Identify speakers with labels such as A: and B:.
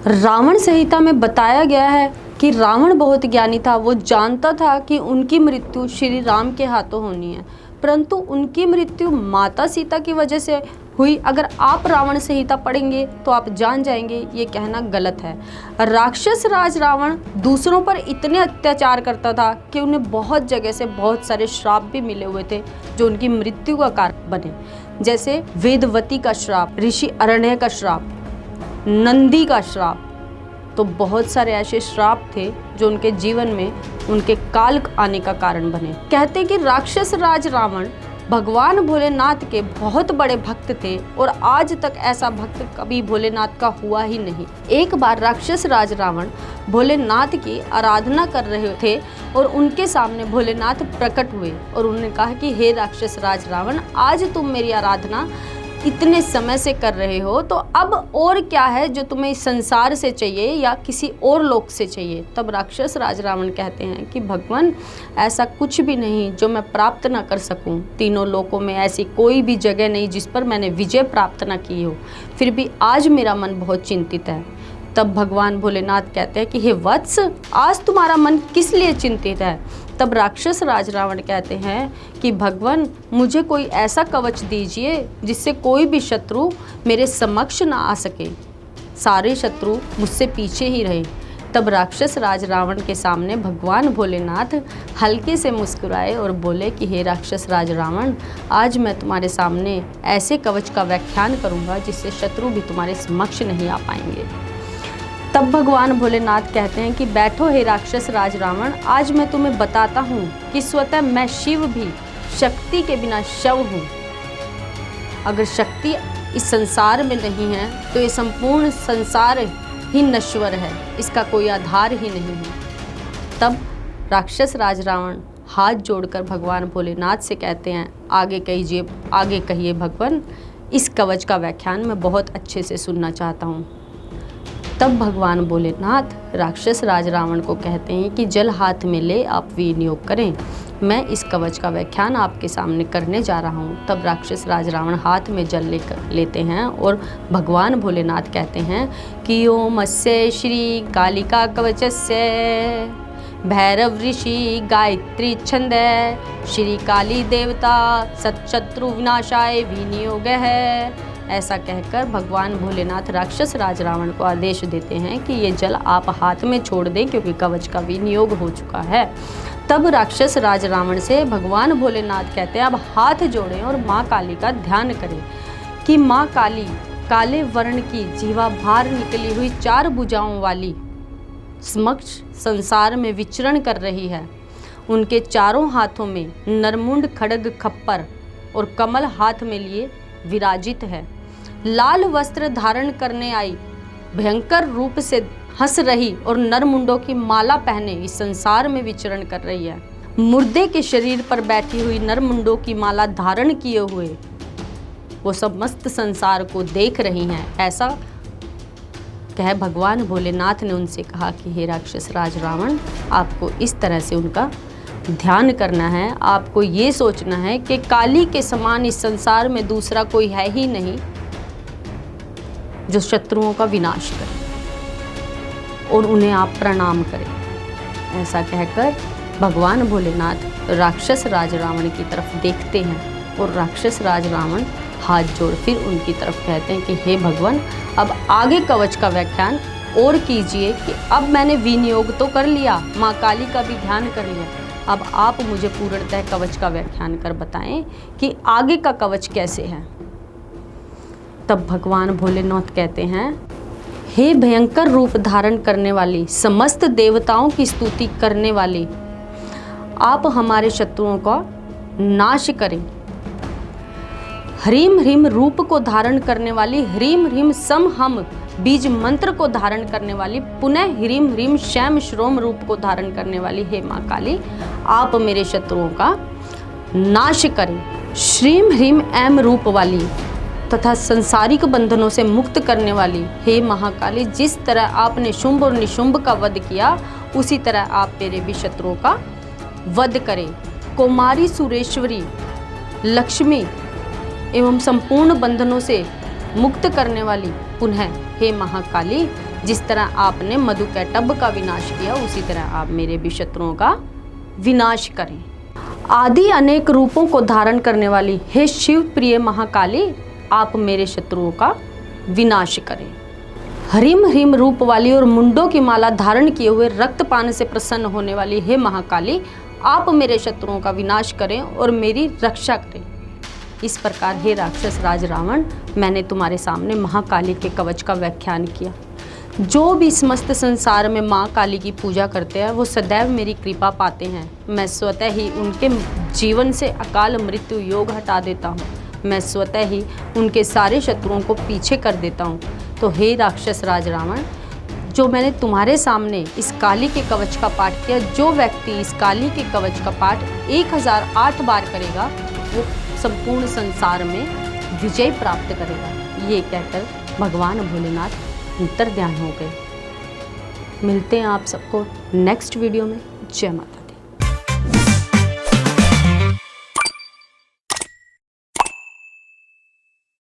A: रावण संहिता में बताया गया है कि रावण बहुत ज्ञानी था। वो जानता था कि उनकी मृत्यु श्री राम के हाथों होनी है, परंतु उनकी मृत्यु माता सीता की वजह से हुई। अगर आप रावण संहिता पढ़ेंगे तो आप जान जाएंगे ये कहना गलत है। राक्षस राज रावण दूसरों पर इतने अत्याचार करता था कि उन्हें बहुत जगह से बहुत सारे श्राप भी मिले हुए थे जो उनकी मृत्यु का कारण बने, जैसे वेदवती का श्राप, ऋषि अरण्य का श्राप, नंदी का श्राप। तो बहुत सारे ऐसे श्राप थे जो उनके जीवन में उनके काल आने का कारण बने। कहते कि राक्षस राज रावण भगवान भोलेनाथ के बहुत बड़े भक्त थे और आज तक ऐसा भक्त कभी भोलेनाथ का हुआ ही नहीं। एक बार राक्षस राज रावण भोलेनाथ की आराधना कर रहे थे और उनके सामने भोलेनाथ प्रकट हुए और उन्होंने कहा कि हे राक्षस राज रावण, आज तुम मेरी आराधना इतने समय से कर रहे हो, तो अब और क्या है जो तुम्हें इस संसार से चाहिए या किसी और लोक से चाहिए। तब राक्षस राज रावण कहते हैं कि भगवान, ऐसा कुछ भी नहीं जो मैं प्राप्त ना कर सकूं। तीनों लोकों में ऐसी कोई भी जगह नहीं जिस पर मैंने विजय प्राप्त ना की हो, फिर भी आज मेरा मन बहुत चिंतित है। तब भगवान भोलेनाथ कहते हैं कि हे वत्स, आज तुम्हारा मन किस लिए चिंतित है। तब राक्षस राज रावण कहते हैं कि भगवान, मुझे कोई ऐसा कवच दीजिए जिससे कोई भी शत्रु मेरे समक्ष ना आ सके, सारे शत्रु मुझसे पीछे ही रहे। तब राक्षस राज रावण के सामने भगवान भोलेनाथ हल्के से मुस्कुराए और बोले कि हे राक्षस राज रावण, आज मैं तुम्हारे सामने ऐसे कवच का व्याख्यान करूँगा जिससे शत्रु भी तुम्हारे समक्ष नहीं आ पाएंगे। तब भगवान भोलेनाथ कहते हैं कि बैठो हे राक्षस राज रावण, आज मैं तुम्हें बताता हूँ कि स्वतः मैं शिव भी शक्ति के बिना शव हूँ। अगर शक्ति इस संसार में नहीं है तो ये संपूर्ण संसार ही नश्वर है, इसका कोई आधार ही नहीं है। तब राक्षस राज रावण हाथ जोड़कर भगवान भोलेनाथ से कहते हैं, आगे कहिए भगवान, इस कवच का व्याख्यान मैं बहुत अच्छे से सुनना चाहता हूँ। तब भगवान भोलेनाथ राक्षस राज रावण को कहते हैं कि जल हाथ में ले आप विनियोग करें, मैं इस कवच का व्याख्यान आपके सामने करने जा रहा हूँ। तब राक्षस राज रावण हाथ में जल लेते हैं और भगवान भोलेनाथ कहते हैं कि ओम अस्य श्री कालिका कवचस्य भैरव ऋषि गायत्री छंद श्री काली देवता सत्शत्रु विनाशाय विनियोग है। ऐसा कहकर भगवान भोलेनाथ राक्षस राज रावण को आदेश देते हैं कि ये जल आप हाथ में छोड़ दें क्योंकि कवच का विनियोग हो चुका है। तब राक्षस राज रावण से भगवान भोलेनाथ कहते हैं, अब हाथ जोड़ें और माँ काली का ध्यान करें कि माँ काली काले वर्ण की जीवा भार निकली हुई 4 भुजाओं वाली समक्ष संसार में विचरण कर रही है। उनके चारों हाथों में नरमुंड खड्ग खप्पर और कमल हाथ में लिए विराजित है। लाल वस्त्र धारण करने आई भयंकर रूप से हंस रही और नरमुंडों की माला पहने इस संसार में विचरण कर रही है। मुर्दे के शरीर पर बैठी हुई नरमुंडों की माला धारण किए हुए वो समस्त संसार को देख रही हैं। ऐसा कह भगवान भोलेनाथ ने उनसे कहा कि हे राक्षस राज रावण, आपको इस तरह से उनका ध्यान करना है। आपको ये सोचना है कि काली के समान इस संसार में दूसरा कोई है ही नहीं जो शत्रुओं का विनाश करे और उन्हें आप प्रणाम करें। ऐसा कहकर भगवान भोलेनाथ राक्षस राज रावण की तरफ देखते हैं और राक्षस राज रावण हाथ जोड़ फिर उनकी तरफ कहते हैं कि हे भगवान, अब आगे कवच का व्याख्यान और कीजिए कि अब मैंने विनियोग तो कर लिया, माँ काली का भी ध्यान कर लिया, अब आप मुझे पूर्णतः कवच का व्याख्यान कर बताएं कि आगे का कवच कैसे है। तब भगवान भोलेनाथ कहते हैं, हे भयंकर रूप धारण करने वाली, समस्त देवताओं की स्तुति करने वाली, आप हमारे शत्रुओं का नाश करें। ह्रीम ह्रीम रूप को धारण करने वाली, ह्रीम ह्रीम सम हम बीज मंत्र को धारण करने वाली, पुनः ह्रीम ह्रीम शैम श्रोम रूप को धारण करने वाली, हे माँ काली, आप मेरे शत्रुओं का नाश करें। श्रीम ह्रीम एम रूप वाली तथा संसारिक बंधनों से मुक्त करने वाली, हे महाकाली, जिस तरह आपने शुंभ और निशुंभ का वध किया उसी तरह आप मेरे भी शत्रुओं का वध करें। कुमारी सुरेश्वरी लक्ष्मी एवं संपूर्ण बंधनों से मुक्त करने वाली, पुनः हे महाकाली, जिस तरह आपने मधुकैटभ का विनाश किया, उसी तरह आप मेरे भी शत्रुओं का विनाश करें। आदि अनेक रूपों को धारण करने वाली हे शिव प्रिय महाकाली, आप मेरे शत्रुओं का विनाश करें। हरिम हरिम रूप वाली और मुंडों की माला धारण किए हुए रक्तपान से प्रसन्न होने वाली हे महाकाली, आप मेरे शत्रुओं का विनाश करें और मेरी रक्षा करें। इस प्रकार हे राक्षस राज रावण, मैंने तुम्हारे सामने महाकाली के कवच का व्याख्यान किया। जो भी समस्त संसार में माँ काली की पूजा करते हैं वो सदैव मेरी कृपा पाते हैं। मैं स्वतः ही उनके जीवन से अकाल मृत्यु योग हटा देता हूँ। मैं स्वतः ही उनके सारे शत्रुओं को पीछे कर देता हूँ। तो हे राक्षस राज रावण, जो मैंने तुम्हारे सामने इस काली के कवच का पाठ किया, जो व्यक्ति इस काली के कवच का पाठ 1008 बार करेगा वो संपूर्ण संसार में विजय प्राप्त करेगा। ये कहकर भगवान भोलेनाथ अंतर्ध्यान हो गए। मिलते हैं आप सबको नेक्स्ट वीडियो में। जय माता।